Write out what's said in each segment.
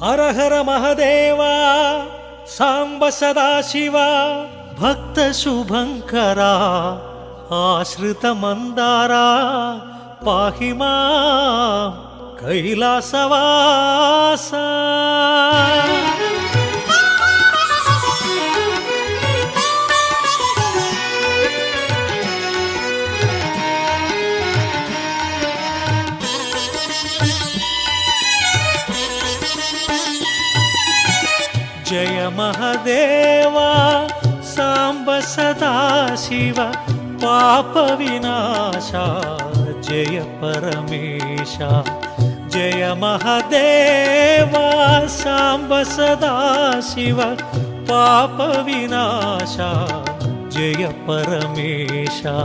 हर हर महदेवा सांब सदाशिवा भक्त शुभंकरा आश्रित मंदारा पाहि मां कैलासवासा जय महदेवा सांब सदाशिव पाप विनाशा जय परमेशा जय महदेवा सांब सदाशिव पाप विनाशा जय परमेशा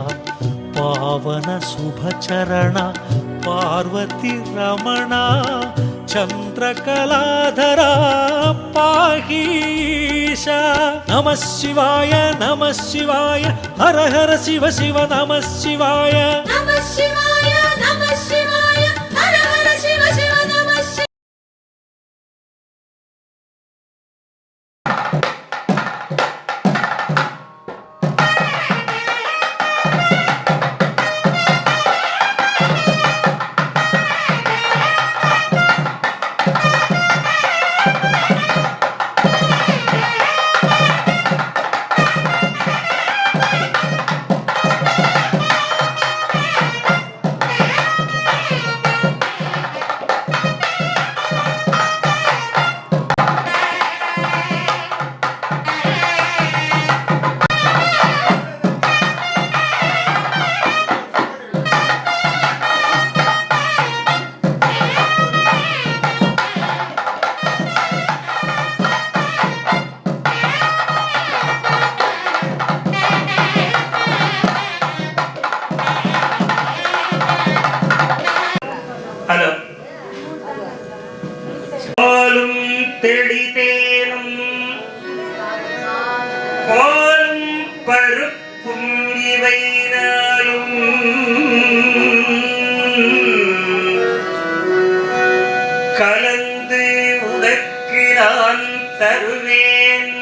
पावन शुभचरण पार्वती रमणा चंद्रकलाधरा पाहीशा नमः शिवाय हर हर शिव शिव नमः शिवाय नमः शिवाय हर हर शिव शिव नमः शिवाय। தெளிதேனும் பாலும் பருப்பும் இவை நாளும் கலந்து உனக்கு நான் தருவேன்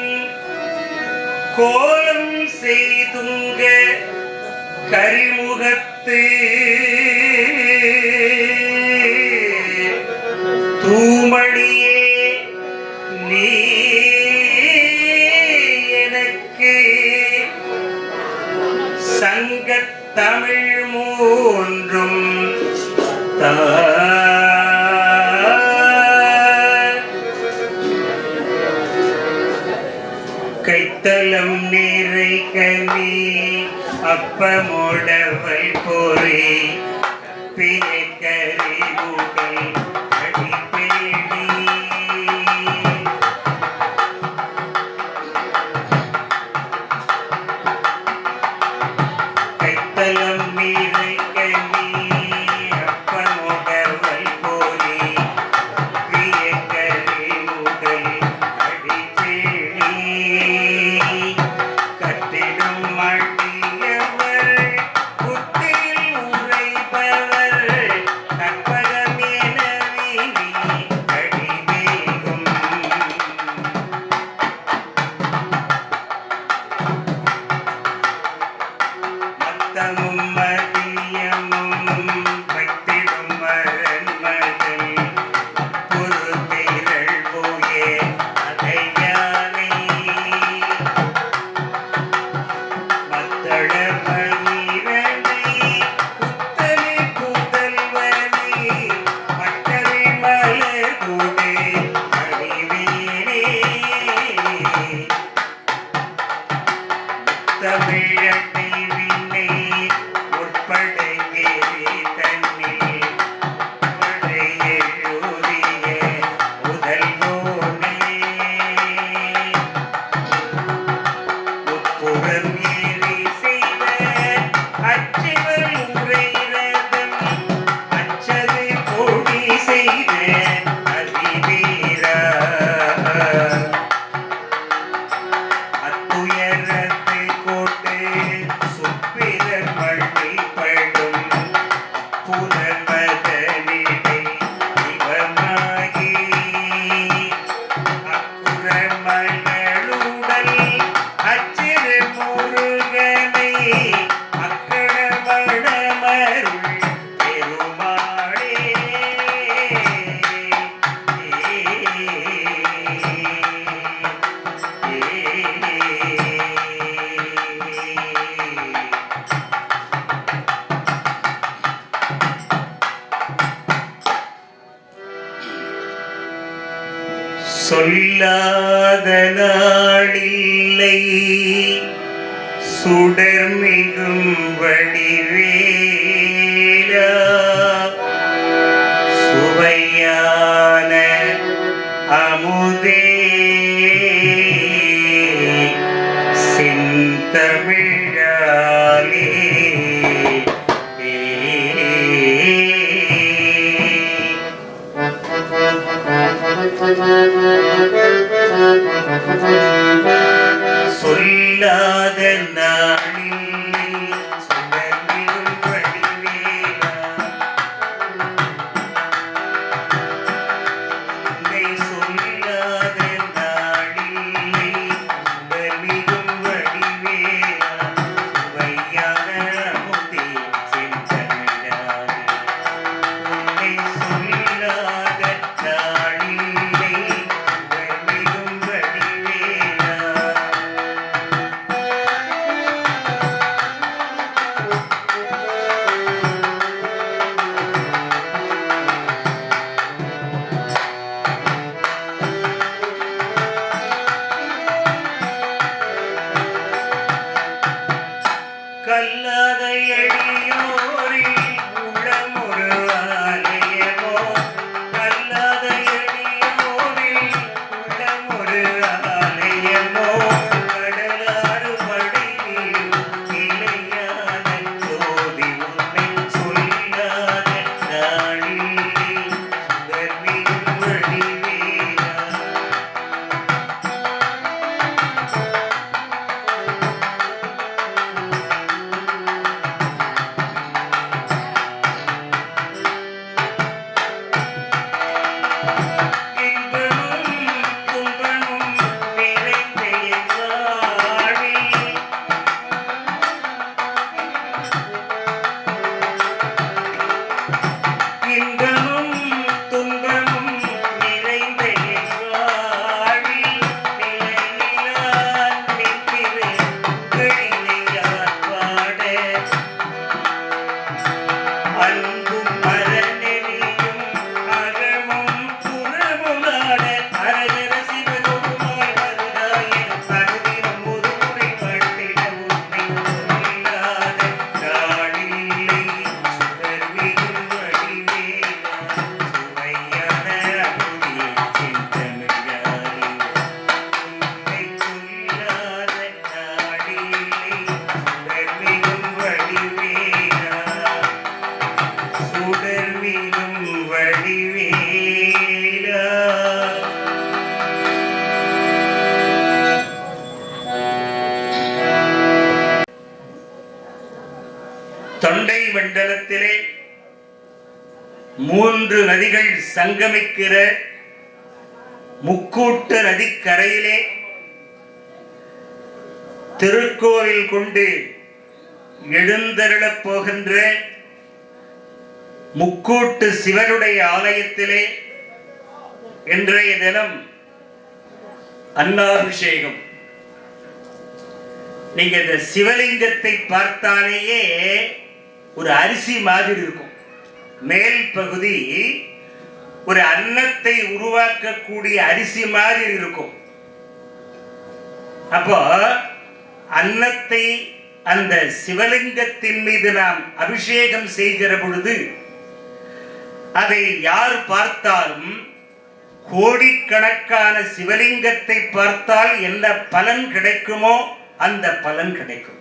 கோலம் செய்துங்க கரிமுகத்து தூமணியே நீ எனக்கு சங்கத் தமிழ் மூன்றும் கைத்தலம் நீரை கனி அப்பமோடவை போரே பியக்கரி உடல் அடிப்பேடி கைத்தலம் நீரை கனி அப்பமோடவை போரே பியக்கரி உடல் அடிப்பேடி கட்டிடும் மாட்டியவர் புத்தியில் உரைப்பவர் கற்பகமேன வீதி கடிவேகும் மத்தமும் மதியமும் வைத்திடும் மரண்மகள் பொறுத்திரள் போயே அதை யானை மத்தள மயிரனை புத்தனை புதல்வனை மட்டரை மலர் கூடு அறிவீனே தமிழட்டை வினை உட்படங்கேறி தன்னில் எழுதிய முதல்வோனே உட்புறம் ஏறி செய்த அச்சிவல் உரைரதம் அச்சது கோடி செய்த அறிவே சொல்லாத நாளில்லை சுடர்மிகும் வடிவேலா சுவையான அமுதே செந்தமிழாலே சொல்லாத நாளில்லை சுடர்மிகும் வடிவேலா உன்னை சொல்லாத நாளில்லை சுடர்மிகும் வடிவேலா சுவையான அமுதே செந்தமிழாலே உன்னை சொல்லாத நாளில்லை சுடர்மிகும் வடிவேலா கல்லாத எளியோரில் உளமொரு ஆலயமோ கல்லாத எளியோரில் உளமொரு ஆலயமோ கடலாறு வடிவில் நிலையான ஜோதி உன்னை சொல்லாத நாளில்லை சுடர்மிகும் வடிவேலா இன்பமும் துன்பமும் நிறைந்த என் வாழ்வில் இன்பமும் துன்பமும் நிறைந்த என் வாழ்வில் நிலையில்லா நின்றிரு புகழினையார் பாட அன்பும் அறநெறியும் அறமும் புறமுலாட அரகர சிவகுருமாய் வருதாய அருதினம் ஒருமுறை வாழ்த்திட உன்னை சொல்லாத நாளில்லை சுடர்மிகும் வடிவேலா சுவையான அமுதே செந்தமிழாலே உன்னை சொல்லாத நாளில்லை சுடர்மிகும் வடிவேலா சுடர்மிகும் வடிவேலா தொண்டை மண்டலத்திலே 3 நதிகள் சங்கமிக்கிற முக்கூட்டு நதிக்கரையிலே திருக்கோவில் கொண்டு எழுந்தருளப் போகின்ற முக்கூட்டு சிவனுடைய ஆலயத்திலே இன்றைய தினம் அன்னாபிஷேகம். நீங்க இந்த சிவலிங்கத்தை பார்த்தாலேயே ஒரு அரிசி மாதிரி இருக்கும். மேல் பகுதி ஒரு அன்னத்தை உருவாக்கக்கூடிய அரிசி மாதிரி இருக்கும். அப்போ அன்னத்தை அந்த சிவலிங்கத்தின் மீது நாம் அபிஷேகம் செய்கிற பொழுது அதை யார் பார்த்தாலும் கோடிக்கணக்கான சிவலிங்கத்தை பார்த்தால் என்ன பலன் கிடைக்குமோ அந்த பலன் கிடைக்கும்.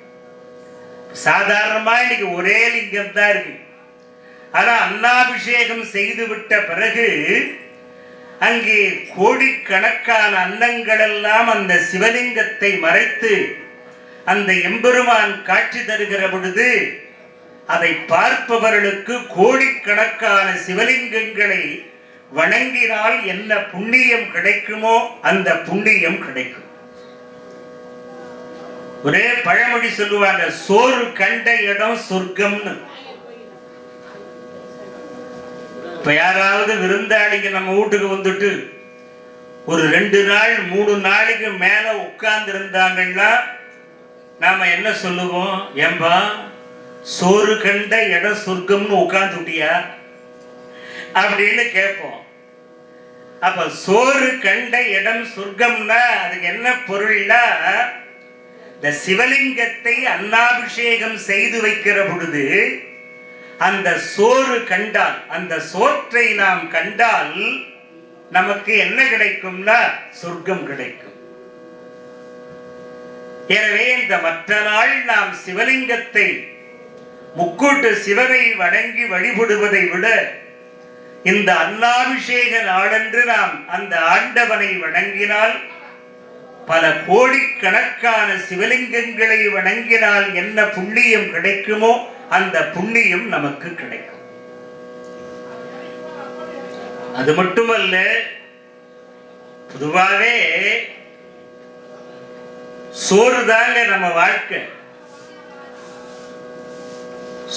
சாதாரணமா இன்னைக்கு ஒரே லிங்கம் தான் இருக்கு. ஆனா அன்னாபிஷேகம் செய்து விட்ட பிறகு அங்கே கோடிக்கணக்கான அன்னங்கள் எல்லாம் அந்த சிவலிங்கத்தை மறைத்து அந்த எம்பெருமான் காட்சி தருகிற பொழுது அதை பார்ப்பவர்களுக்கு கோடிக்கணக்கான சிவலிங்கங்களை வணங்கினால் என்ன புண்ணியம் கிடைக்குமோ அந்த புண்ணியம் கிடைக்கும். ஒரே பழமொழி சொல்லுவாங்க, சோறு கண்ட இடம் சொர்க்கம்னு. இப்ப யாராவது விருந்தாளிங்க நம்ம வீட்டுக்கு வந்துட்டு ஒரு 2 நாள் 3 நாளைக்கு மேல உட்கார்ந்து இருந்தாங்கன்னா நாம என்ன சொல்லுவோம்? ஏம்பா சோறு கண்ட இடம் சொர்க்கம்னு உட்கார்ந்துட்டியா அப்படின்னு கேட்போம். அப்ப சோறு கண்ட இடம் சொர்க்கம்னா அதுக்கு என்ன பொருள்னா, இந்த சிவலிங்கத்தை அன்னாபிஷேகம் செய்து வைக்கிற பொழுது அந்த சோறு கண்டால், அந்த சோற்றை நாம் கண்டால் நமக்கு என்ன கிடைக்கும்னா சொர்க்கம் கிடைக்கும். எனவே இந்த மற்ற நாள் நாம் சிவலிங்கத்தை முக்கூட்டு சிவனை வணங்கி வழிபடுவதை விட இந்த அன்னாபிஷேக நாளன்று நாம் அந்த ஆண்டவனை வணங்கினால், பல கோடிக்கணக்கான சிவலிங்கங்களை வணங்கினால் என்ன புண்ணியம் கிடைக்குமோ அந்த புண்ணியம் நமக்கு கிடைக்கும். அது மட்டுமல்ல, பொதுவாகவே சோறு தாங்க நம்ம வாழ்க்கை.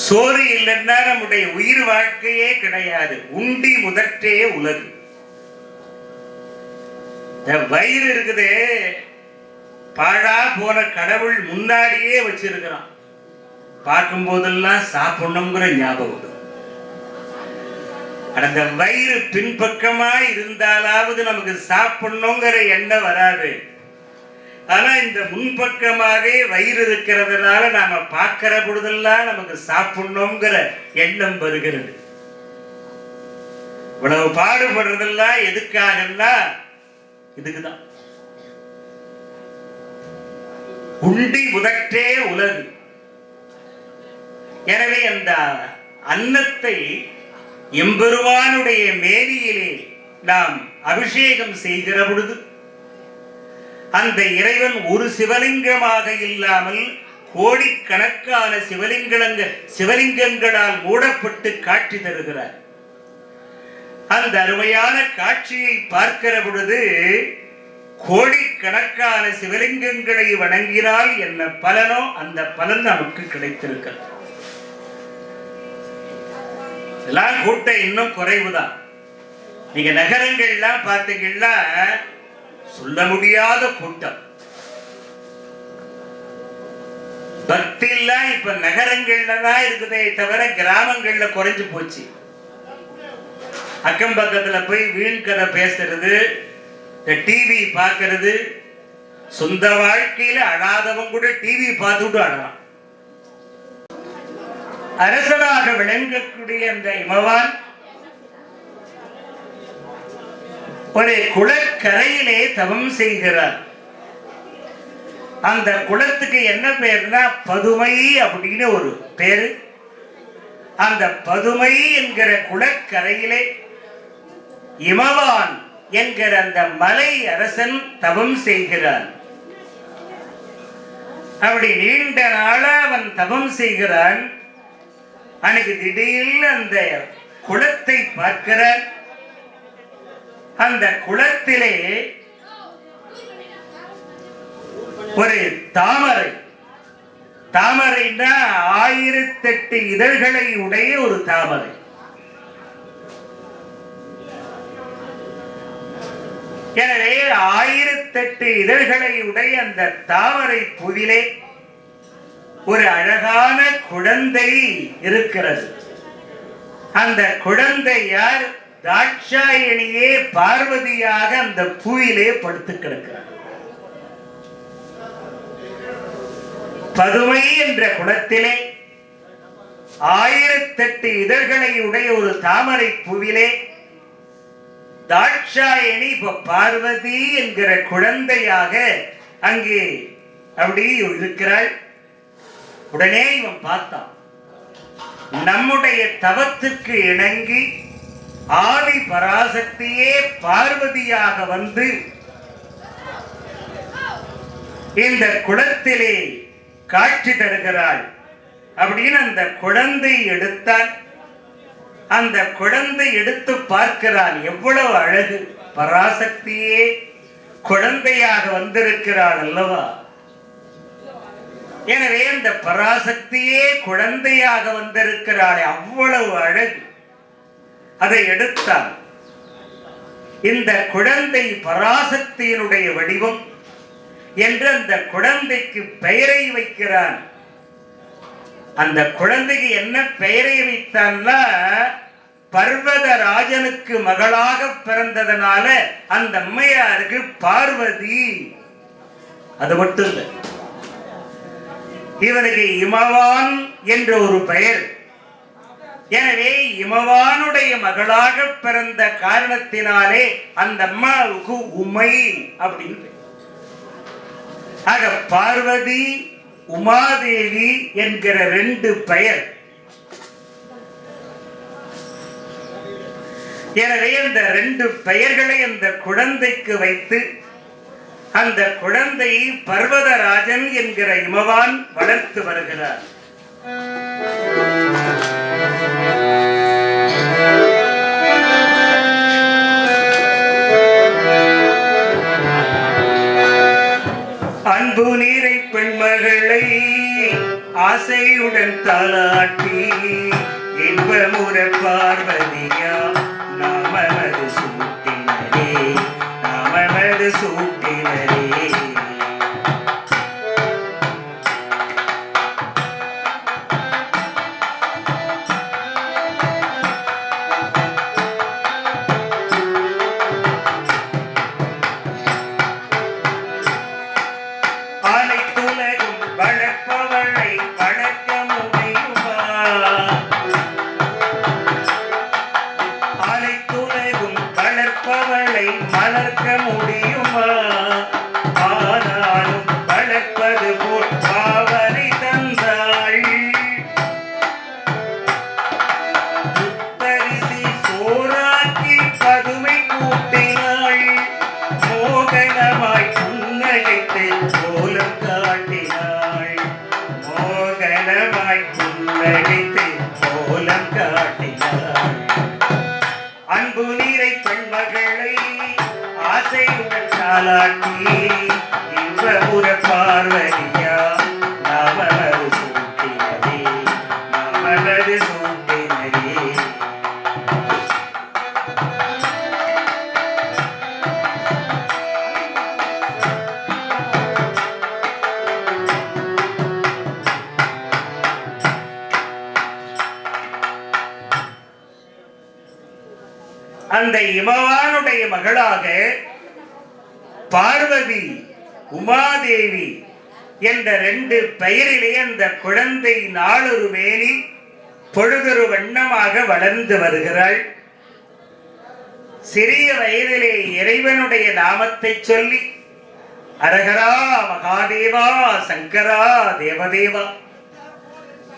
சோறு இல்லைன்னா நம்முடைய உயிர் வாழ்க்கையே கிடையாது. உண்டி முதற்றே உலகு. வயிறு இருக்குது, பாழா போன கடவுள் முன்னாடியே வச்சிருக்கிறான். பார்க்கும் போதெல்லாம் சாப்பிடணுங்கிற ஞாபகம். அந்த வயிறு பின்பக்கமா இருந்தாலாவது நமக்கு சாப்பிடணுங்கிற எண்ணம் வராது. ஆனா இந்த முன்பக்கமாவே வயிறு இருக்கிறதுனால நாம பார்க்கிற பொழுதெல்லாம் நமக்கு சாப்பிடணுங்கிற எண்ணம் வருகிறது. இவ்வளவு பாடுபடுறதெல்லாம் எதுக்காகன்னா இதுக்குதான். உண்டி முதற்றே உலகு. எனவே அந்த அன்னத்தை எம்பெருமானுடைய மேனியிலே நாம் அபிஷேகம் செய்கிற பொழுது அந்த இறைவன் ஒரு சிவலிங்கமாக இல்லாமல் கோடிக்கணக்கான சிவலிங்கங்களால் மூடப்பட்டு காட்சி தருகிறார். அந்த அருமையான காட்சியை பார்க்கிற பொழுது கோடிக்கணக்கான சிவலிங்கங்களை வணங்கினால் என்ன பலனோ அந்த பலன் நமக்கு கிடைத்திருக்கிறது. எல்லாம் கூட்டம் இன்னும் குறைவுதான். நீங்க நகரங்கள்லாம் பார்த்தீங்கன்னா சொல்ல முடியாத கூட்டம். பக்தி எல்லாம் இப்ப நகரங்கள்ல தான் இருக்குதே தவிர கிராமங்கள்ல குறைஞ்சு போச்சு. அக்கம் பக்கத்துல போய் வீண் கதை பேசுறது, டிவி பார்க்கறது, சொந்த வாழ்க்கையில அழாதவன் கூட டிவி பார்த்துட்டு அழலாம். அரசனாக விளங்கக்கூடிய அந்த இமவான் ஒரு குளக்கரையிலே தவம் செய்கிறார். அந்த குளத்துக்கு என்ன பேர்னா பதுமை அப்படின்னு ஒரு பேரு. அந்த பதுமை என்கிற குளக்கரையிலே இமவான் என்கிற அந்த மலை அரசன் தவம் செய்கிறான். அப்படி நீண்ட நாளா அவன் தவம் செய்கிறான். அன்னைக்கு திடீர்னு அந்த குளத்தை பார்க்கிறான். அந்த குளத்திலே ஒரு தாமரை, தாமரைன்னா 1008 இதழ்களை உடைய ஒரு தாமரை. எனவே 1008 இதழ்களை உடைய அந்த தாமரை பூவிலே ஒரு அழகான குழந்தை இருக்கிறது. அந்த குழந்தை யார்? தாட்சாயணியே பார்வதியாக அந்த பூவிலே படுத்து கிடக்கிறார். பதுமை என்ற குளத்திலே 1008 இதழ்களை உடைய ஒரு தாமரை பூவிலே தாட்சாயணி இப்ப பார்வதி என்கிற குழந்தையாக அங்கே அப்படி இருக்கிறாள். உடனே இவன் பார்த்தான், நம்முடைய தவத்துக்கு இணங்கி ஆதி பராசக்தியே பார்வதியாக வந்து இந்த குளத்திலே காட்சி தருகிறாள் அப்படின்னு அந்த குழந்தை எடுத்தான். அந்த குழந்தை எடுத்து பார்க்கிறான், எவ்வளவு அழகு, பராசக்தியே குழந்தையாக வந்திருக்கிறாள் அல்லவா. எனவே அந்த பராசக்தியே குழந்தையாக வந்திருக்கிறாளே, அவ்வளவு அழகு. அதை எடுத்தான். இந்த குழந்தை பராசக்தியினுடைய வடிவம் என்று அந்த குழந்தைக்கு பெயரை வைக்கிறான். அந்த குழந்தைக்கு என்ன பெயரை வைத்தான்னா பர்வதராஜனுக்கு மகளாக பிறந்ததனால அந்த அம்மையாருக்கு பார்வதி. அது மட்டும் இல்லை, இவனுக்கு இமவான் என்ற ஒரு பெயர். எனவே இமவானுடைய மகளாக பிறந்த காரணத்தினாலே அந்த அம்மாவுக்கு உமை அப்படின்னு. ஆக பார்வதி உமாதேவி என்கிற 2 பெயர். எனவே அந்த 2 பெயர்களை அந்த குழந்தைக்கு வைத்து அந்த குழந்தையை பர்வதராஜன் என்கிற இமவான் வளர்த்து வருகிறார். அன்பு நீரை பெண்மகளை ஆசையுடன் தாளாட்டி இன்பமுற பார்வதியா நாமமது சூட்டினரே, நாமமது சூட்டினரே. அனைத்துலகும் வளர்ப்பவளை வளர்க்க முடியுமா? அனைத்துலகும் வளர்ப்பவளை மலர்க்க முடியுமா? ஆனாலும் வளர்ப்பது போல் பாவனை தந்தாள். புத்தரிசி சோறாக்கி பதுமை கூட்டினாள். மோகனமாய் புன்னகைத்து கோலம் காட்டினாள். மோகனமாய் புன்னகைத்து கோலம் காட்டினாள். அன்பு நீரை பெண்மகளை ஆசையுடன் தாளாட்டி இன்பமுற பார்வதியா நாமமது சூட்டினரே, நாமமது சூட்டினரே. அந்த இமவானுடைய மகளாக பார்வதி உமாதேவி என்ற 2 பெயரிலே அந்த குழந்தை நாளொரு மேனி பொழுதொரு வண்ணமாக வளர்ந்து வருகிறாள். சிறிய வயதிலே இறைவனுடைய நாமத்தை சொல்லி அரகரா மகாதேவா சங்கரா தேவதேவா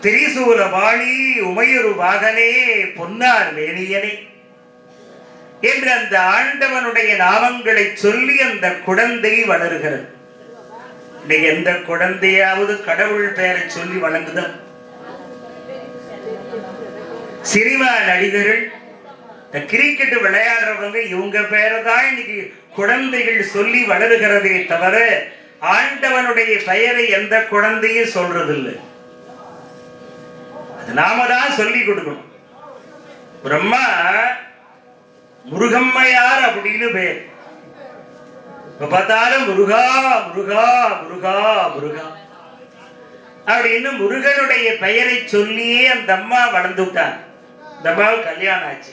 திரிசூலபாணி உமையொரு வாகனே பொன்னார் வேணியனே என்று அந்த ஆண்டவனுடைய நாமங்களை சொல்லி அந்த குழந்தை வளர்கிறது. இன்னைக்கு எந்த குழந்தையாவது கடவுள் பெயரை சொல்லி வழங்குதா? சினிமா நடிகர்கள், இந்த கிரிக்கெட் விளையாடுறவங்க இவங்க பேரை தான் இன்னைக்கு குழந்தைகள் சொல்லி வளருகிறதே தவிர ஆண்டவனுடைய பெயரை எந்த குழந்தையும் சொல்றதில்லை. அது நாம தான் சொல்லி கொடுக்கணும். பிரம்மா முருகம்மையார் அப்படின்னு பேர். இப்ப பார்த்தாலும் முருகா முருகா முருகா முருகா அப்படின்னு முருகனுடைய பெயரை சொல்லியே அந்த அம்மா வளர்ந்து விட்டாங்க. இந்த அம்மாவுக்கு கல்யாணம் ஆச்சு.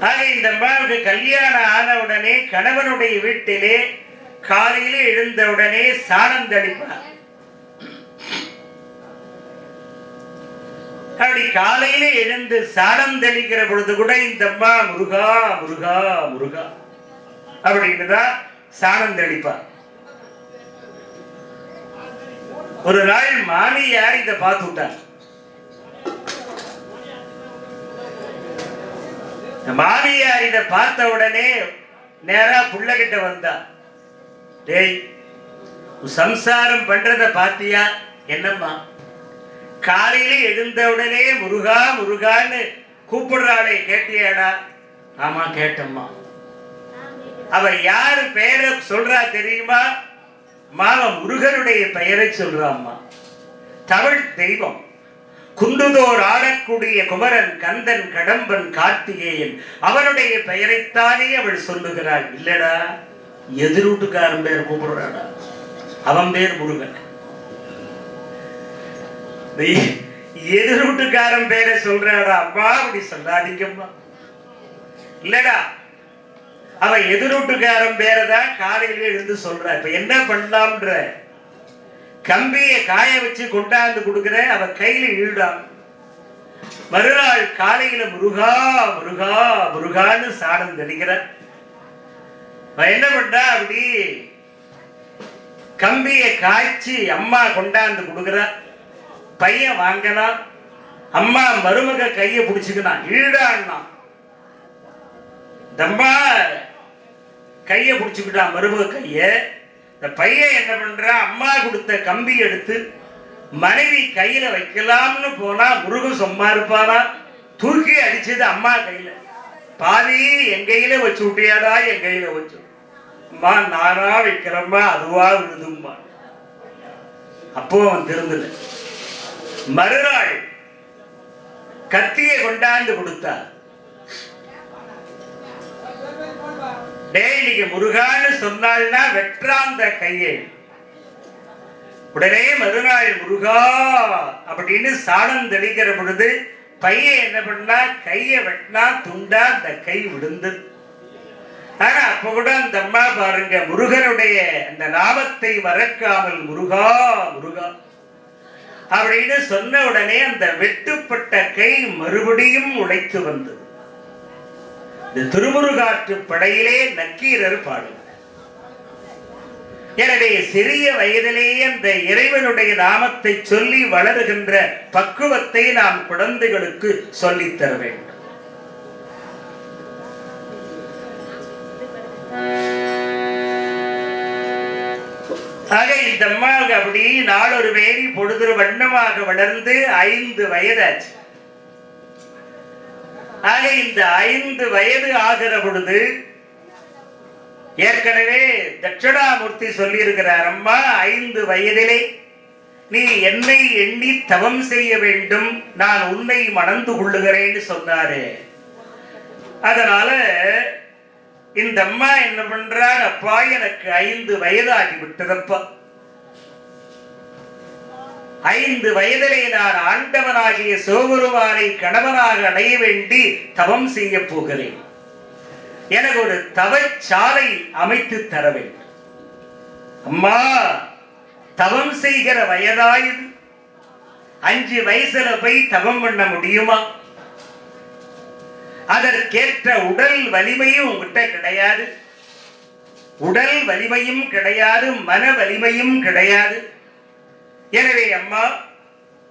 ஆக இந்த அம்மாவுக்கு கல்யாணம் ஆன உடனே கணவனுடைய வீட்டிலே காலையில எழுந்த உடனே சாணம் தெளிப்பார். அப்படி காலையில எழுந்து சாணம் தெளிக்கிற பொழுது கூட இந்த அம்மா முருகா முருகா முருகா அப்படின்னுதான் சாணம் தெளிப்பார். ஒரு நாள் மாமியார் இதை பார்த்து விட்டார். மாமியார் இதை பார்த்த உடனே நேரா புள்ளகிட்ட வந்தா, டேய் சம்சாரம் பண்றத பாத்தியா? என்னம்மா காலையில எழுந்தவுடனே முருகா முருகான்னு கூப்பிடுறாளே, கேட்டியாடா? ஆமா கேட்டம்மா. அவ யாரு பெயரை சொல்றா தெரியுமா? மாவ முருகனுடைய பெயரை சொல்றாம்மா. தமிழ் தெய்வம் குண்டுதோர் ஆடக்கூடிய குமரன் கந்தன் கடம்பன் கார்த்திகேயன் அவனுடைய பெயரைத்தானே அவள் சொல்லுகிறாள். இல்லடா, எதிரூட்டுக்காரன் பேர் கூப்பிடுறாடா, அவன் பேர் முருகன். எதிர் வீட்டுக்காரன் பேரை சொல்றாடா. அம்மா அப்படி சொல்லாதீங்கம்மா. இல்லடா, அவன் எதிர் வீட்டுக்காரன் பேரை தான் காலையில எழுந்து சொல்ற. இப்ப என்ன பண்ணலாம்ன்ற, கம்பியை காய வச்சு கொண்டாந்து கொடுக்குற, அவ கையில ஈடான். மறுநாள் காலையில முருகா முருகா முருகான்னு சாடம் தெளிக்கிற. என்ன பண்ணா, அப்படி கம்பியை காய்ச்சி அம்மா கொண்டாந்து கொடுக்குற. பையன் வாங்கினான். அம்மா மருமக கைய பிடிச்சுக்கினான், ஈடான்னா. தம்மா கைய பிடிச்சுக்கிட்டான் மருமக கைய. இந்த பையன் என்ன பண்றான், அம்மா கொடுத்த கம்பி எடுத்து மனைவி கையில வைக்கலாம்னு போனா முருகன் சும்மா இருப்பானா, தூக்கி அடிச்சது அம்மா கையில. பாதி என் கையில வச்சு விட்டியாடா, என் கையில வச்சு. அம்மா நானா வைக்கிறம்மா, அதுவா விழுதும்மா. அப்போ அவன் திருந்தல. மறுநாள் கத்தியை கொண்டாந்து கொடுத்தா. டெய்லிக்கு முருகான்னு சொன்னால்னா வெற்றாந்த கையை. உடனே மறுநாள் முருகா அப்படின்னு சாணம் தெளிக்கிற பொழுது பையன் என்ன பண்ணா, கையை வெட்டினா, துண்டா அந்த கை விழுந்தது. ஆனா அப்ப கூட அந்த அம்மா பாருங்க, முருகனுடைய அந்த நாமத்தை மறக்காமல் முருகா முருகா அப்படின்னு சொன்ன உடனே அந்த வெட்டுப்பட்ட கை மறுபடியும் உழைத்து வந்தது. இந்த திருமுருகாற்று படையிலே நக்கீரர் பாடுகிறார். எனவே சிறிய வயதிலேயே அந்த இறைவனுடைய நாமத்தை சொல்லி வளருகின்ற பக்குவத்தை நாம் குழந்தைகளுக்கு சொல்லித்தர வேண்டும். ஆக இந்த அம்மாவுக்கு அப்படி நாளொரு வேரி பொழுது வண்ணமாக வளர்ந்து 5 வயதாச்சு. ஆக இந்த 5 வயது ஆகிற பொழுது ஏற்கனவே தட்சிணாமூர்த்தி சொல்லி இருக்கிறார், அம்மா 5 வயதிலே நீ என்னை எண்ணி தவம் செய்ய வேண்டும், நான் உன்னை மணந்து கொள்ளுகிறேன்னு சொன்னாரு. அதனால இந்த அம்மா என்ன பண்றார், அப்பா எனக்கு 5 வயதாகி விட்டதப்பா, 5 வயதிலே நான் ஆண்டவனாகிய சிவபெருமானை கணவனாக அடைய வேண்டி தவம் செய்ய போகிறேன், எனக்கு ஒரு தவச்சாலை அமைத்து தர வேண்டும். அம்மா தவம் செய்கிற வயதாயுது, 5 வயசுல போய் தவம் பண்ண முடியுமா? அதற்கேற்ற உடல் வலிமையும் உங்ககிட்ட கிடையாது, உடல் வலிமையும் கிடையாது, மன வலிமையும் கிடையாது. எனவே அம்மா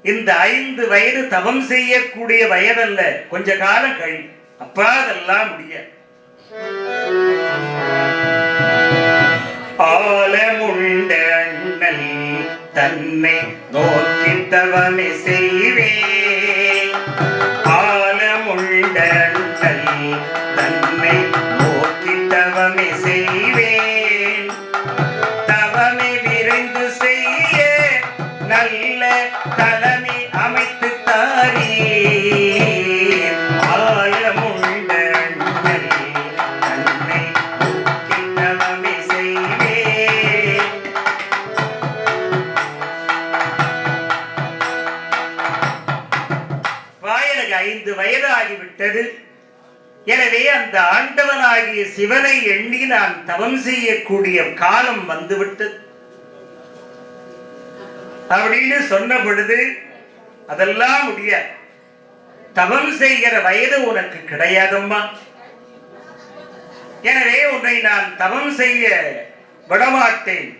இந்த 5 வயது தவம் செய்யக்கூடிய வயதல்ல, கொஞ்ச காலம் கழி. அப்பா அதெல்லாம் முடியாது. ஆலமுண்ட அண்ணல் தன்னை நோக்கி தவமே செய்வேன், ஆலமுண்ட அண்ணல் தன்னை நோக்கி தவமே செய்வேன், தவமே விரைந்து செய்ய நல்ல தலைமை அமைத்து தாரே, ஆலமுண்ட அண்ணல் தன்னை நோக்கி தவமே செய்வேன். எனக்கு 5 வயது ஆகிவிட்டது. எனவே அந்த ஆண்டவனாகிய சிவனை எண்ணி நான் தவம் செய்யக்கூடிய காலம் வந்துவிட்டது அப்படின்னு சொன்ன பொழுது, அதெல்லாம் முடியாது, தவம் செய்கிற வயது உனக்கு கிடையாதம்மா, எனவே உன்னை நான் தவம் செய்ய விடமாட்டேன்.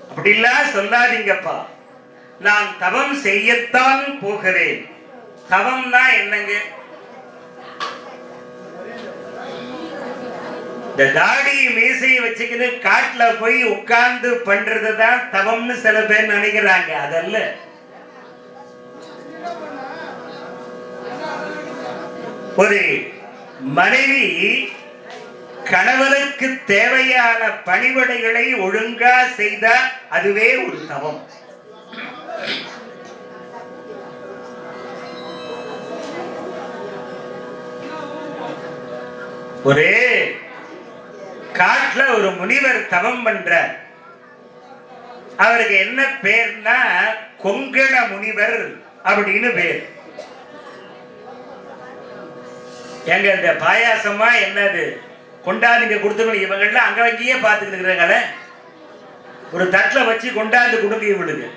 அப்படிலாம் சொல்லாதீங்கப்பா, நான் தவம் செய்யத்தான் போகிறேன். தவம்னா என்னங்க? இந்த தாடி மீசையை வச்சுக்கிட்டு காட்டுல போய் உட்கார்ந்து பண்றதுதான் தவம்னு சில பேர் நினைக்கிறாங்க. அதல்ல. ஒரு மனைவி கணவனுக்கு தேவையான பணிவிடைகளை ஒழுங்கா செய்தா அதுவே ஒரு தவம். ஒரே காட்டுல ஒரு முனிவர் தவம் பண்ற. அவருக்கு என்ன பேர்னா கொங்கண முனிவர் அப்படின்னு பேர். எங்க இந்த பாயாசமா என்னது கொண்டாந்து கொடுத்துக்கணும். இவங்கெல்லாம் அங்க வங்கியே பார்த்துக்கிட்டு இருக்கிறாங்களே, ஒரு தட்டில் வச்சு கொண்டாந்து கொடுங்க இவளுக்கு.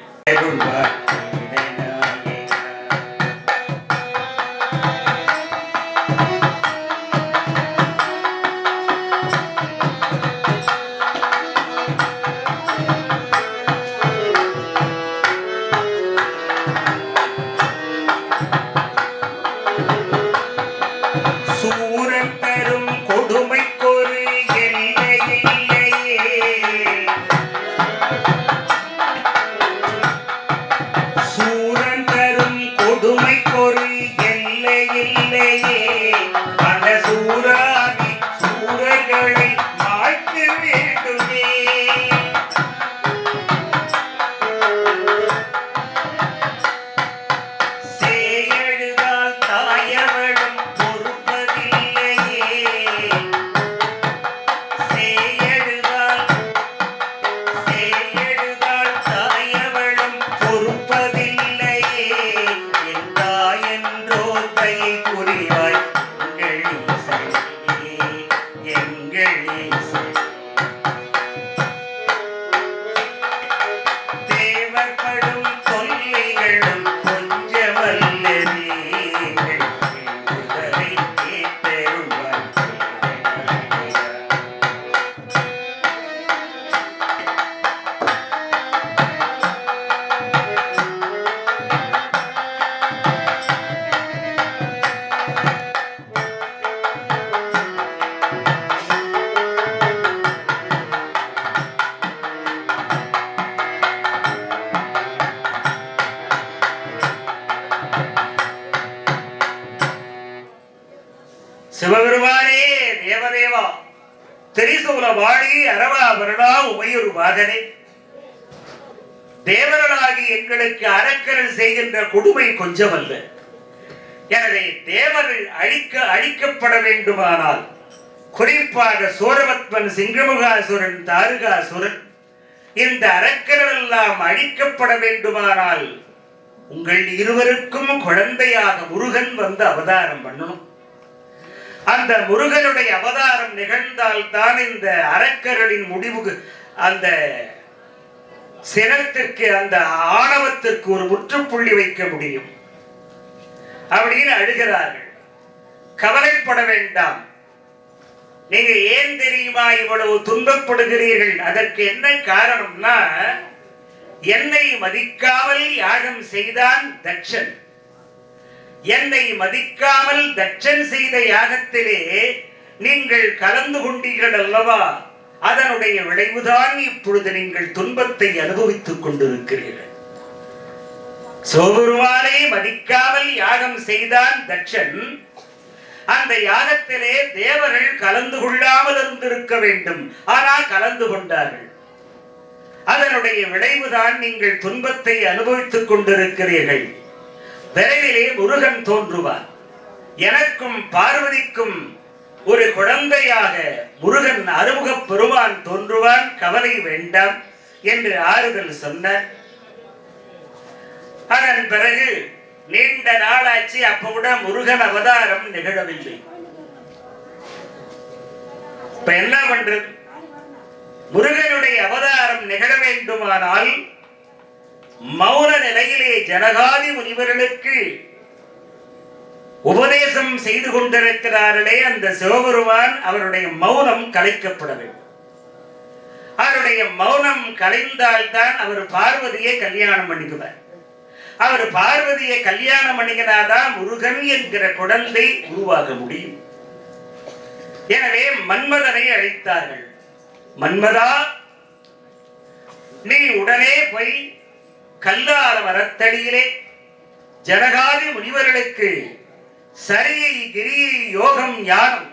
சிவபெருமானே தேவதேவா திரிசூல வாழி அரவா வருடா உமையொரு வாதனே, தேவர்களாகி எங்களுக்கு அரக்கர்கள் செய்கின்ற கொடுமை கொஞ்சமல்ல. எனவே தேவர்கள் அழிக்கப்பட வேண்டுமானால், குறிப்பாக சூரபத்மன், சிங்கமுகாசுரன், தாருகாசுரன் இந்த அரக்கர்கள் எல்லாம் அழிக்கப்பட வேண்டுமானால் உங்கள் இருவருக்கும் குழந்தையாக முருகன் வந்து அவதாரம் பண்ணணும். அந்த முருகனுடைய அவதாரம் நிகழ்ந்தால் தான் இந்த அரக்கர்களின் முடிவுக்கு, அந்த சினத்திற்கு, அந்த ஆணவத்திற்கு ஒரு முற்றுப்புள்ளி வைக்க முடியும் அப்படின்னு அழுகிறார்கள். கவலைப்பட வேண்டாம். நீங்க ஏன் தெரியுமா இவ்வளவு துன்பப்படுகிறீர்கள்? அதற்கு என்ன காரணம்னா, என்னை மதிக்காமல் யாகம் செய்தான் தட்சன். என்னை மதிக்காமல் தட்சன் செய்த யாகத்திலே நீங்கள் கலந்து கொண்டீர்கள் அல்லவா? அதனுடைய விளைவுதான் இப்பொழுது நீங்கள் துன்பத்தை அனுபவித்துக் கொண்டிருக்கிறீர்கள். சிவபெருமானை மதிக்காமல் யாகம் செய்தான் தட்சன். அந்த யாகத்திலே தேவர்கள் கலந்து கொள்ளாமல் இருந்திருக்க வேண்டும், ஆனால் கலந்து கொண்டார்கள். அதனுடைய விளைவுதான் நீங்கள் துன்பத்தை அனுபவித்துக் கொண்டிருக்கிறீர்கள். விரைவிலே முருகன் தோன்றுவார். எனக்கும் பார்வதிக்கும் ஒரு குழந்தையாக முருகன் அறுமுக பெருமான் தோன்றுவான், கவலை வேண்டாம் என்று ஆறுதல் சொன்னார். அதன் பிறகு நீண்ட நாளாச்சு, அப்ப கூட முருகன் அவதாரம் நிகழவில்லை. இப்ப என்ன பண்றது? முருகனுடைய அவதாரம் நிகழ வேண்டுமானால் மௌன நிலையிலே ஜனகாதி முனிவர்களுக்கு உபதேசம் செய்து கொண்டிருக்கிறார்களே அந்த சிவபெருமான், அவருடைய மௌனம் கலைக்கப்பட வேண்டும். அவருடைய மௌனம் கலைந்தால்தான் அவர் பார்வதியை கல்யாணம் பண்ணிக்குவார். அவர் பார்வதியை கல்யாணம் பண்ணினாதான் முருகன் என்கிற குழந்தை உருவாக முடியும். எனவே மன்மதனை அழைத்தார்கள். மன்மதா, நீ உடனே போய் கல்லால மரத்தடியிலே ஜனகாதி முனிவர்களுக்கு சரியை, கிரியை, யோகம், ஞானம்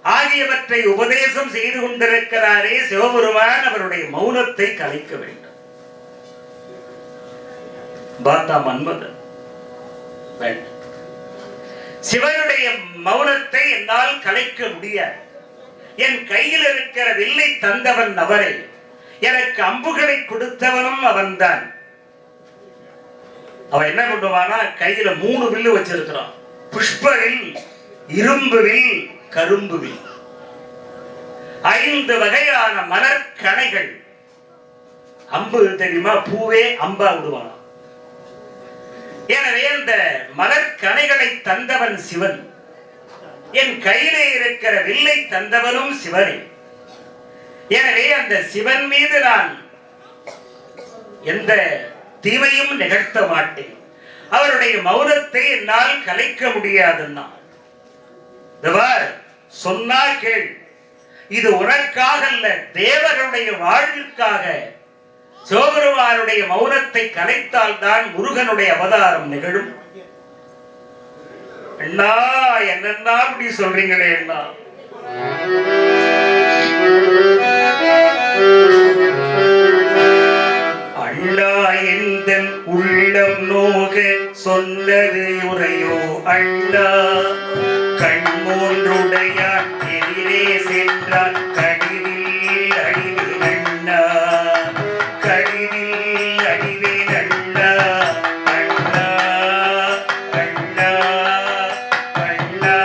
ஆகியவற்றை உபதேசம் செய்து கொண்டிருக்கிறாரே சிவபெருமான், அவருடைய மௌனத்தை கலைக்க வேண்டும். பார்த்தா மன்மதன் சிவனுடைய மௌனத்தை என்னால் கலைக்க முடியாது. என் கையில் இருக்கிற வில்லை தந்தவன் அவரை, எனக்கு அம்புகளை கொடுத்தவனும் அவன்தான். அவன் என்ன பண்ணுவானா, கையில 3 வில்லு வச்சிருக்கிறான். புஷ்பவில், இரும்பு வில், கரும்பு வில், 5 வகையான மலர் கணைகள். அம்பு தெரியுமா, பூவே அம்பா விடுவான். எனவே அந்த மலர் கணைகளை தந்தவன் சிவன். என் கையிலே இருக்கிற வில்லை தந்தவனும் சிவனே. எனவே அந்த சிவன் மீது நான் எந்த தீமையும் நிகழ்த்த மாட்டேன். அவருடைய மௌனத்தை என்னால் கலைக்க முடியாதுன்னா சொன்னா கேள், இது உனக்காக அல்ல, தேவர்களுடைய வாழ்விற்காக. சிவபெருமானுடைய மௌனத்தை கலைத்தால் தான் முருகனுடைய அவதாரம் நிகழும். அண்ணா என்னன்னா அப்படி சொல்றீங்களே அண்ணா? அண்ணா எந்தன் உள்ளம் நோக சொன்னது உரையோ அண்ணா, கண்மூன்றுடையான் எதிரே சென்றான் கடிதில் அடிவில் அண்ணா, கடிதில் அடிவேன் அண்ணா, அண்ணா அண்ணா அண்ணா.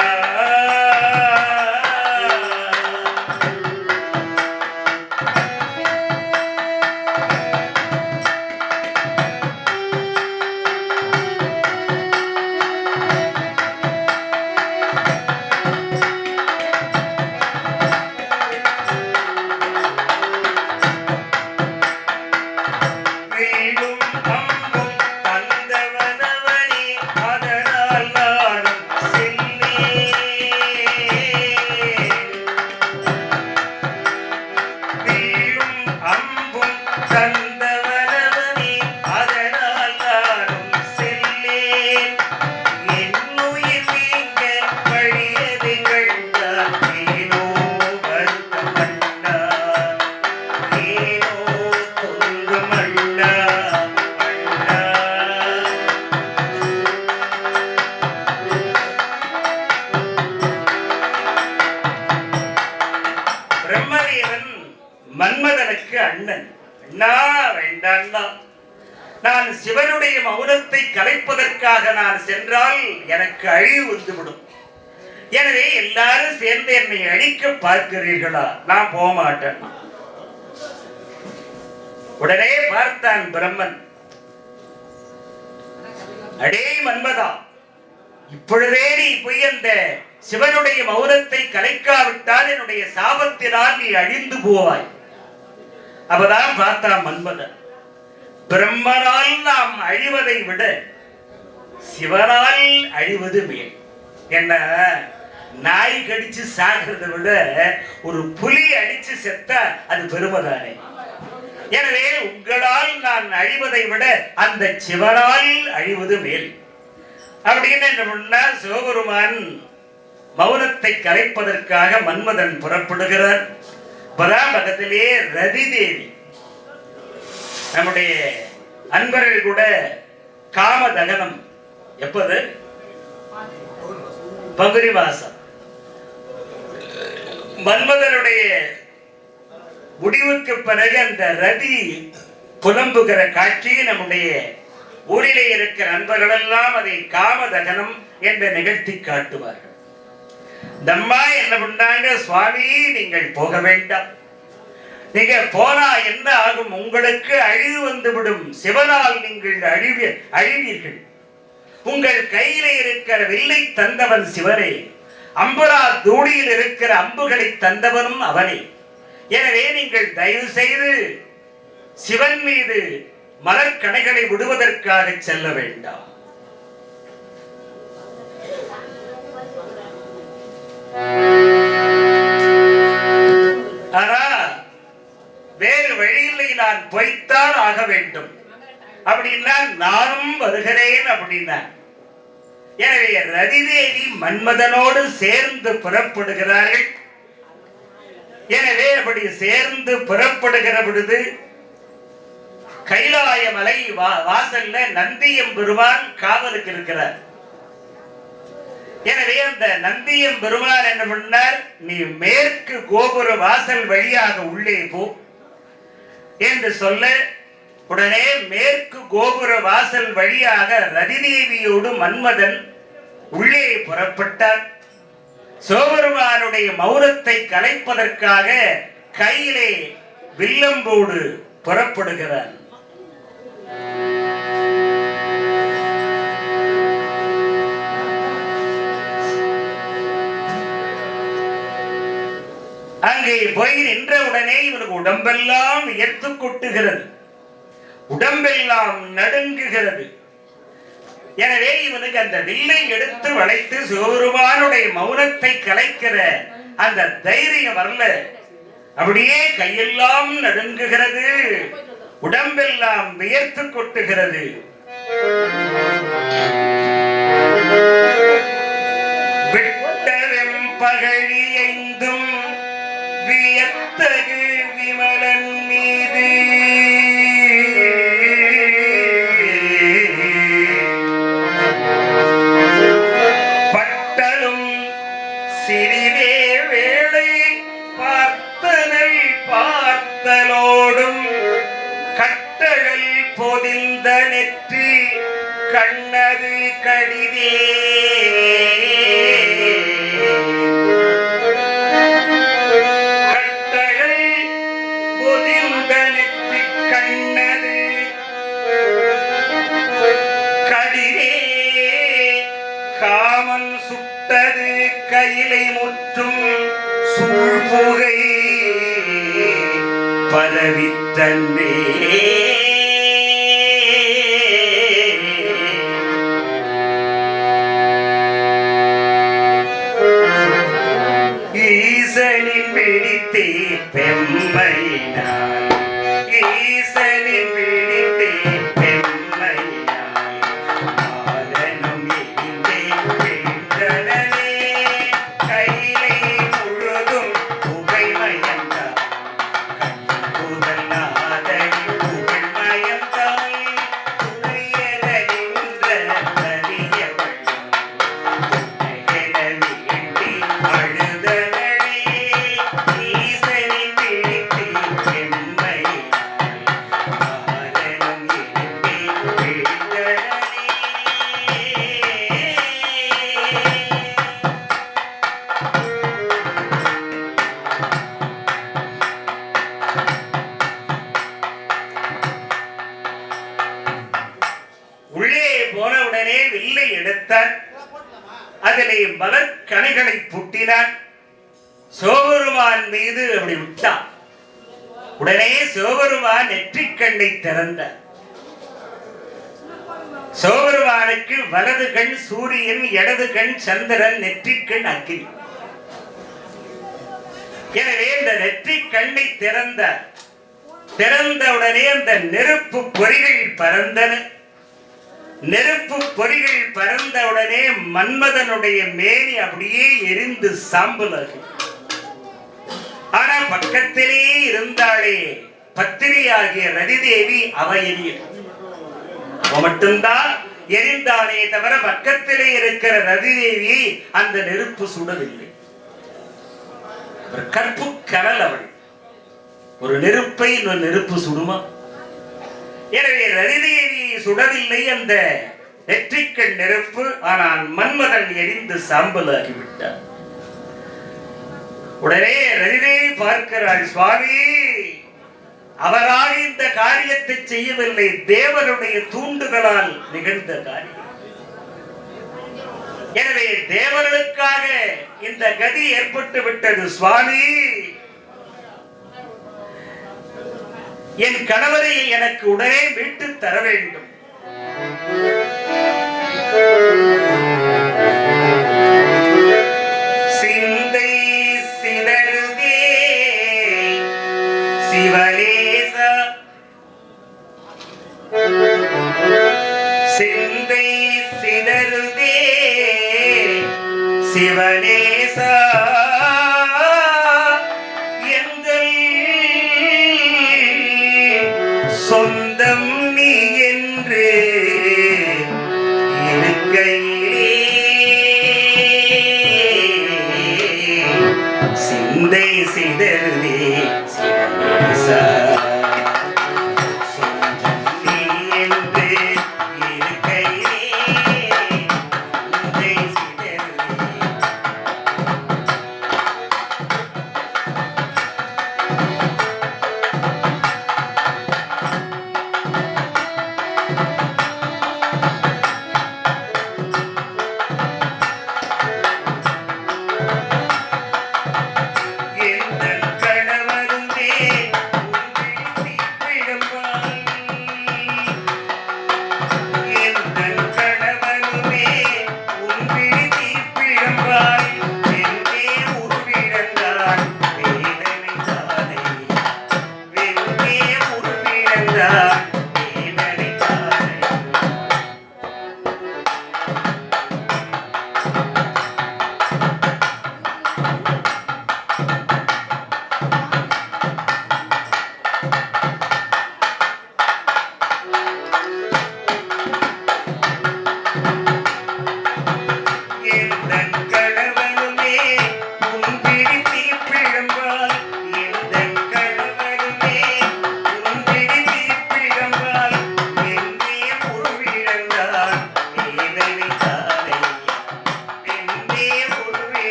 மன்மதனுக்கு அண்ணன். அண்ணா வேண்டாண்ணா, நான் சிவனுடைய மௌனத்தை கலைப்பதற்காக நான் சென்றால் எனக்கு அழிவு வந்துவிடும். எனவே எல்லாரும் சேர்ந்து என்னை அழிக்க பார்க்கிறீர்களா? நான் போக மாட்டேன். உடனே பார்த்தான் பிரம்மன். அடே மன்மதா, இப்பொழுதே நீ போய் அந்த சிவனுடைய மௌனத்தை கலைக்காவிட்டால் என்னுடைய சாபத்தினால் நீ அழிந்து போவாய். அப்பதான் பார்த்தான் மன்மதன், பிரம்மனால் நாம் அழிவதை விட சிவனால் அழிவது மேல். என்ன, நாய் கடிச்சு சாகிறதை விட ஒரு புலி அடிச்சு செத்தா அது பெருமைதானே. எனவே உங்களால் நான் அழிவதை விட அந்த சிவனால் அழிவது மேல் அப்படின்னு என்ன பண்ணா, சிவபெருமான் மௌனத்தை கலைப்பதற்காக மன்மதன் புறப்படுகிறார். பகத்திலே ரதி தேவி, நம்முடைய அன்பர்கள் கூட காம தகனம் எப்போது? பங்குனி மாசம். மன்மதனுடைய முடிவுக்கு பிறகு அந்த ரதி புலம்புகிற காட்சி நம்முடைய ஊரிலே இருக்கிற நண்பர்கள் எல்லாம் அதை காம தகனம் என்று நிகழ்த்தி காட்டுவார்கள். நம்மா என்ன பண்ணாங்க, சுவாமி நீங்கள் போக வேண்டாம், நீங்க போனா என்ன ஆகும், உங்களுக்கு அழிவு வந்துவிடும், சிவனால் நீங்கள் அழிவீர்கள். உங்கள் கையில இருக்கிற வில்லை தந்தவன் சிவனே, அம்பரா தூணியில் இருக்கிற அம்புகளை தந்தவனும் அவனே. எனவே நீங்கள் தயவு செய்து சிவன் மீது மலர்கணைகளை விடுவதற்காக செல்ல வேண்டாம். ஆனா வேறு வழியில்லை, நான் போய்த்தான் ஆக வேண்டும் அப்படின்னா நானும் வருகிறேன் அப்படின்னா. எனவே ரதிதேவி மன்மதனோடு சேர்ந்து புறப்படுகிறார்கள். எனவே அப்படி சேர்ந்து புறப்படுகிற பொழுது கைலாய மலை வாசல்ல நந்தியம் பெருமான் காவலுக்கு இருக்கிறார். எனவே அந்த நந்தியம் பெருமான் என்ன பண்ணார், நீ மேற்கு கோபுர வாசல் வழியாக உள்ளே போ என்று சொல்ல உடனே மேற்கு கோபுர வாசல் வழியாக ரதிதேவியோடு மன்மதன் உள்ளே புறப்பட்டார். சிவபெருமானுடைய மௌனத்தை கலைப்பதற்காக கையிலே வில்லம்போடு புறப்படுகிறார். அங்கே போய் நின்றவுடனே இவனுக்கு உடம்பெல்லாம் வியர்த்து கொட்டுகிறது, உடம்பெல்லாம் நடுங்குகிறது. எனவே இவனுக்கு அந்த வில்லை எடுத்து வளைத்து சிவபெருமானுடைய மௌனத்தை கலைக்கிற அந்த தைரியம் வரல. அப்படியே கையெல்லாம் நடுங்குகிறது, உடம்பெல்லாம் வியர்த்து கொட்டுகிறது. விட்டவெம் பகழியைந்தும் வியத்தகு விமலன் மீது பட்டலும் சிறிதே வேளை பார்த்தனல் பார்த்தலோடும் கட்டழல் பொதிந்த நெற்றி கண்ணது கடிதே கையிலை முற்றும் சூழ்புகை பரவித்தன்னே ஈசனின் விழித்தே பெம்மையினான், ஈசனின் விழித்தே பெம்மையினான் ஆதனும் எரிந்தே வேண்டனே கையிலை முழுதும் புகைமயந்தான் கண்புதல் நாதனி புகழ்மயந்தான் துணையற நின்ற நதியவள் என வேண்டி அழுதனே ஈசனின் விழித்தே பெம்மையினான் ஆதனும் எரிந்தே வேண்டனே. உள்ளே போனவுடனே வில்லை எடுத்தார், அதிலே மலர் கணைகளை புட்டினார், சிவபெருமான் மீது அப்படி விட்டான். உடனே சிவபெருமான் நெற்றிக் கண்ணை திறந்தார். சிவபெருமானுக்கு வலது கண் சூரியன், இடது கண் சந்திரன், நெற்றிக் கண் அக்கினி. எனவே இந்த நெற்றிக் கண்ணை திறந்தார். திறந்தவுடனே அந்த நெருப்பு பொறிகள் பறந்தன. நெருப்பு பொறிகள் பறந்தவுடனே மன்மதனுடைய மேனி அப்படியே எரிந்து சாம்பலாகி. ஆனா பக்கத்திலே இருந்தாளே பத்திரியாகிய ரதிதேவி, அவ எரிய மட்டும்தான் எரிந்தானே தவிர பக்கத்திலே இருக்கிற ரதிதேவியை அந்த நெருப்பு சுடவில்லை. கற்பு கடல் அவள். ஒரு நெருப்பை இன்னொரு நெருப்பு சுடுமா? எனவே ரதிதேவி சுடவில்லை அந்த நெற்றிக்கண் நெருப்பு. ஆனால் மன்மதன் எரிந்து சாம்பலாகிவிட்டார். உடனே ரதிதேவி பார்க்கிறாள், சுவாமி அவராக இந்த காரியத்தை செய்யவில்லை, தேவனுடைய தூண்டுதலால் நிகழ்ந்த காரியம். எனவே தேவர்களுக்காக இந்த கதி ஏற்பட்டு விட்டது. சுவாமி என் கணவரை எனக்கு உடனே மீட்டு தர வேண்டும். சிந்தை சிதறுதே சிவலேசா, சிந்தை சிதறுதே சிவலேசா சொந்தம் நீ என்று இருக்கையிலே சிந்தை சிதறுதே சிவலேசா சொந்தம்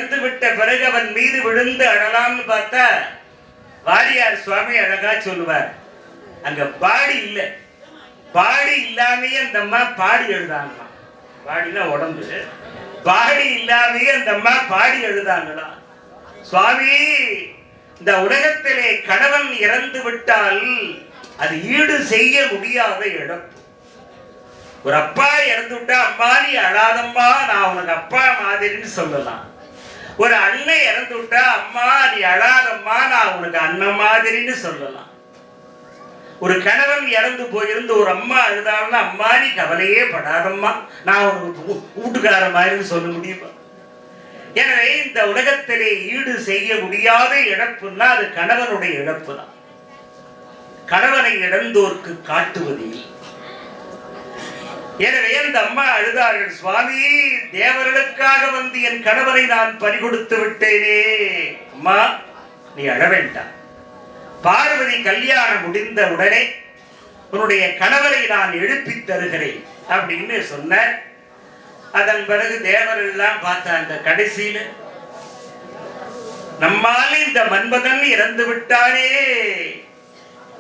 இறந்து விட்ட பிறகு அவன் மீது விழுந்து அழலாம்னு பார்த்தா வாரியார் சுவாமி அழகா சொல்லுவார், அங்க பாடி இல்லை, பாடி இல்லாமையே அந்த அம்மா பாடி எழுதாங்களாம். பாடினா உடம்பு, பாடி இல்லாமையே அந்த அம்மா பாடி எழுதாங்களாம். சுவாமி, இந்த உலகத்திலே கணவன் இறந்து விட்டால் அது ஈடு செய்ய முடியாத இழப்பு. ஒரு அப்பா இறந்து விட்டா, அம்மா நீ அழாதம்மா, நான் உனக்கு அப்பா மாதிரின்னு சொல்லலாம். ஒரு அண்ணன் இறந்து விட்டா, அம்மா நீ அழாதம்மா, நான் உனக்கு அண்ணன் மாதிரின்னு சொல்லலாம். ஒரு கணவன் இறந்து போயிருந்து ஒரு அம்மா அழுதாள்னா, அம்மா நீ கவலையே படாதம்மா, நான் உனக்கு வீட்டுக்கார மாதிரின்னு சொல்ல முடியுமா? எனவே இந்த உலகத்திலே ஈடு செய்ய முடியாத இழப்புன்னா அது கணவனுடைய இழப்பு தான். கணவனை இழந்தோர்க்கு காட்டுவதில். எனவே அந்த அம்மா அழுதார்கள், சுவாமி, தேவர்களுக்காக வந்து என் கணவனை நான் பறிகொடுத்து விட்டேனே. அம்மா நீ அழ வேண்டாம், பார்வதி கல்யாணம் முடிந்த உடனே உன்னுடைய கணவரை நான் எழுப்பி தருகிறேன் அப்படின்னு சொன்ன. அதன் பிறகு தேவர்கள் எல்லாம் பார்த்தாங்க. கடைசியில நம்மால இந்த மன்மதன் இறந்து விட்டானே.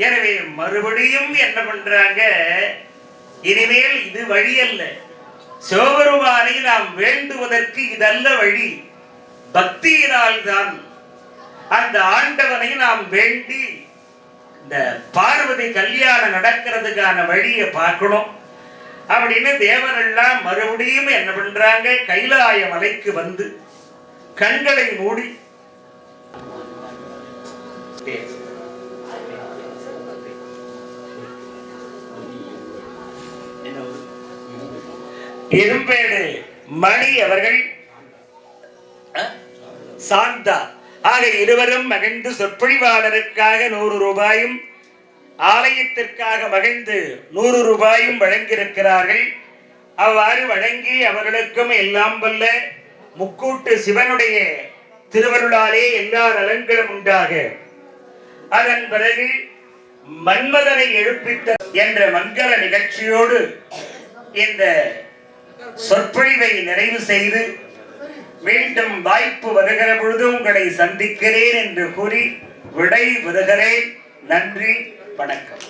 எனவே மறுபடியும் என்ன பண்றாங்க, இனிமேல் இது வழி அல்ல, சிவபெருமானை நாம் வேண்டுவதற்கு இதல்ல வழி, பக்தியினால் தான் அந்த ஆண்டவனை நாம் வேண்டி இந்த பார்வதி கல்யாணம் நடக்கிறதுக்கான வழியை பார்க்கணும் அப்படின்னு தேவரெல்லாம் மறுபடியும் என்ன பண்றாங்க, கைலாய மலைக்கு வந்து கண்களை மூடி இரும்பேடு மணி அவர்கள் சாந்தா ஆக இருவரும் மகிழ்ந்து சொற்பொழிவாளருக்காக 100 ரூபாயும் ஆலயத்திற்காக மகிழ்ந்து 100 ரூபாயும் வழங்கியிருக்கிறார்கள். அவ்வாறு வழங்கி அவர்களுக்கும் எல்லாம் வல்ல முக்கூட்டு சிவனுடைய திருவருளாலே எல்லா நலன்களும் உண்டாக. அதன் பிறகு மன்மதனை எழுப்பித்த என்ற மங்கள நிகழ்ச்சியோடு இந்த சொற்பொழிவை நிறைவு செய்து மீண்டும் வாய்ப்பு வருகிற பொழுது உங்களை சந்திக்கிறேன் என்று கூறி விடை பெறுகிறேன். நன்றி, வணக்கம்.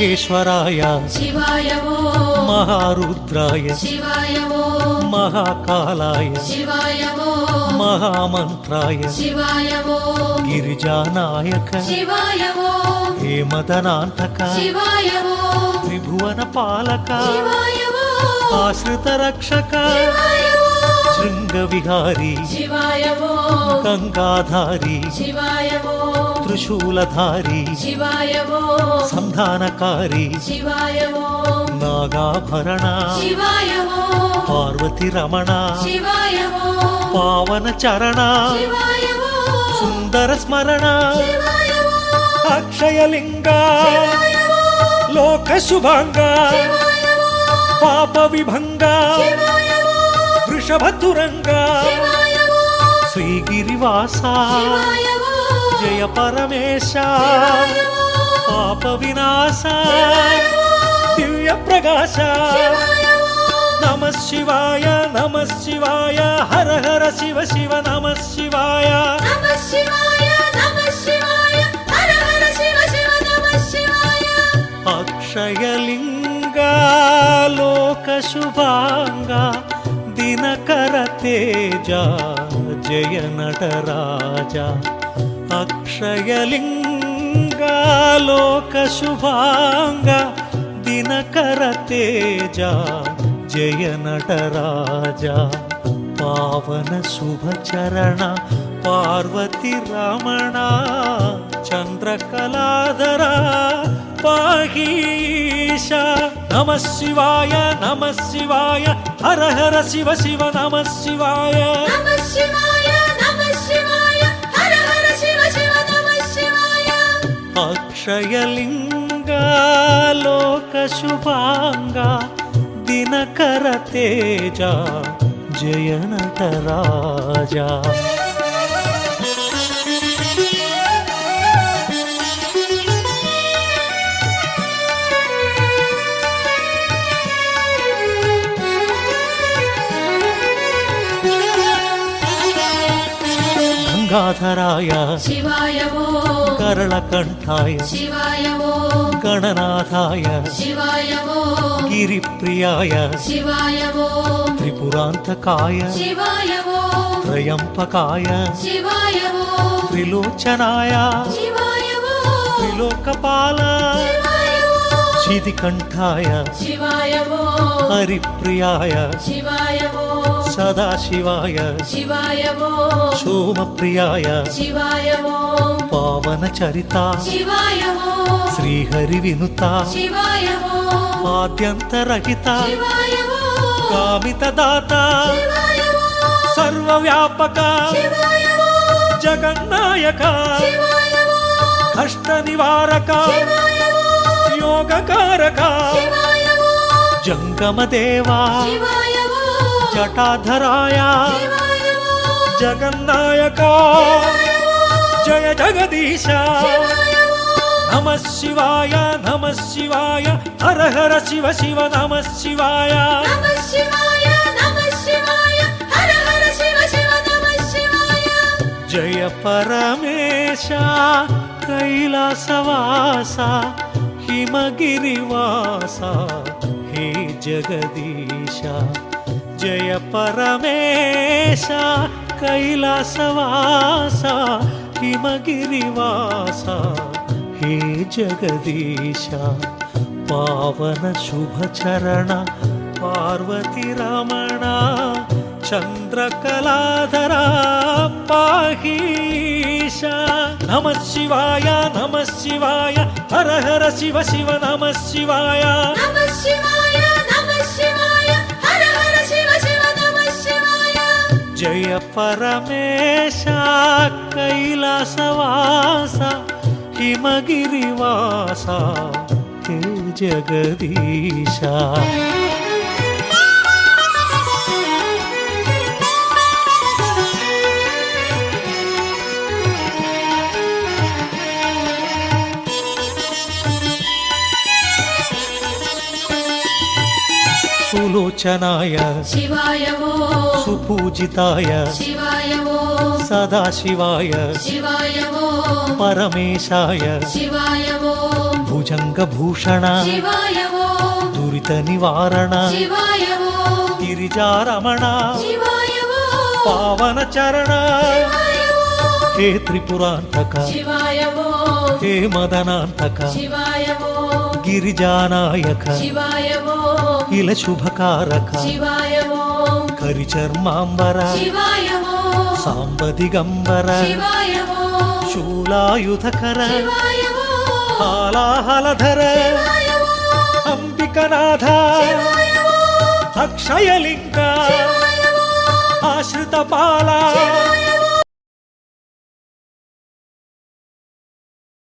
మహేశ్వరాయ శివాయ ఓ మహారుద్రాయ శివాయ ఓ మహాకాలాయ శివాయ ఓ మహామంత్రాయ శివాయ ఓ గిరిజానాయక శివాయ ఓ హేమదనాంతక శివాయ ఓ త్రిభువన పాలక శివాయ ఓ ఆశ్రిత రక్షక శివాయ ఓ శృంగ విహారీ శివాయ ఓ గంగాధారి శివాయ ఓ త్రిశూలధారి శివాయ ఓ సంధానకారి శివాయ ఓ నాగాభరణ శివాయ ఓ పార్వతి రమణ శివాయ ఓ పావన చరణ శివాయ ఓ సుందర స్మరణ శివాయ ఓ అక్షయలింగ శివాయ ఓ లోక శుభాంగ శివాయ ఓ పాప విభంగ శివాయ ఓ వృషభతురంగ శివాయ ఓ శ్రీగిరివాస శివాయ ఓ జయ పరమేశ శివాయ ఓ పాప వినాశ శివాయ ఓ దివ్య ప్రకాశ శివాయ ఓ నమ శివాయ నమ శివాయ హర హర శివ శివ నమ శివాయ నమః శివాయ నమః శివాయ హర హర శివ శివ నమః శివాయ అక్షయలింగ లోక శుభాంగ దినకర తేజ జయ నటరాజ అక్షయలింగ లోక శుభాంగ దినకర తేజ జయ నటరాజ పావన శుభ చరణ పార్వతి రమణ చంద్రకళాధర పాహీశ నమ శివాయ హర హర శివ శివ నమ శివాయ నమః శివాయ నమః శివాయ హర హర శివ శివ నమః శివాయ అక్షయలింగ లోక శుభాంగ దినకర తేజ జయ నటరాజ గంగాధరాయ శివాయ ఓ కరళకంఠాయ శివాయ ఓ గణనాథాయ శివాయ ఓ గిరిప్రియాయ శివాయ ఓ త్రిపురాంతకాయ శివాయ ఓ త్రయంపకాయ శివాయ ఓ త్రిలోచనాయ శివాయ ఓ త్రిలోకపాల శివాయ ఓ శితికంఠాయ శివాయ ఓ హరిప్రియాయ శివాయ ఓ సదాశివాయ శివాయ ఓ సోమప్రియాయ శివాయ ఓ పావన చరిత శివాయ ఓ శ్రీహరి వినుత శివాయ ఓ ఆద్యంతరహిత శివాయ ఓ కామిత దాత శివాయ ఓ సర్వవ్యాపక శివాయ ఓ జగన్నాయక శివాయ ఓ కష్ట నివారక శివాయ ఓ యోగకారక శివాయ ఓ జంగమ దేవా శివాయ ఓ జటాధరాయ శివాయ ఓ జగన్నాయక జయ జగదీశ శివాయ ఓ నమ శివాయ హర హర శివ శివ నమ శివాయ నమః శివాయ నమః శివాయ హర హర శివ శివ నమః శివాయ జయ పరమేశ కైలాసవాస హిమగిరివాస హే జగదీశ జయ పరమేశ కైలాసవాస హిమగిరివాస హే జగదీశ పావన శుభ చరణ పార్వతి రమణ చంద్రకళాధర పాహీశ నమ శివాయ హర హర శివ శివ నమ శివాయ నమః శివాయ నమః శివాయ హర హర శివ శివ నమః శివాయ జయ పరమేశ కైలాసవాస హిమగిరివాస హే జగదీశ సులోచనాయ శివాయ ఓం సుపూజితాయ శివాయ ఓం సదాశివాయ శివాయ ఓం పరమేశాయ శివాయ ఓం భుజంగభూషణ శివాయ ఓం దురిత నివారణ శివాయ ఓం గిరిజారమణ శివాయ ఓం పావన చరణ శివాయ ఓం హే త్రిపురాంతక శివాయ ఓం హే మదనాంతక శివాయ ఓం గిరిజానాయక శివాయ ఓం ఇల శుభకారక శివాయ ఓం కరిచర్మాంబర శివాయ ఓం సాంబదిగంబర శివాయ ఓం శూలాయుధకర శివాయ ఓం హాలాహలధర శివాయ ఓం అంబికనాథ శివాయ ఓం అక్షయలింగ శివాయ ఓం ఆశ్రిత పాల శివాయ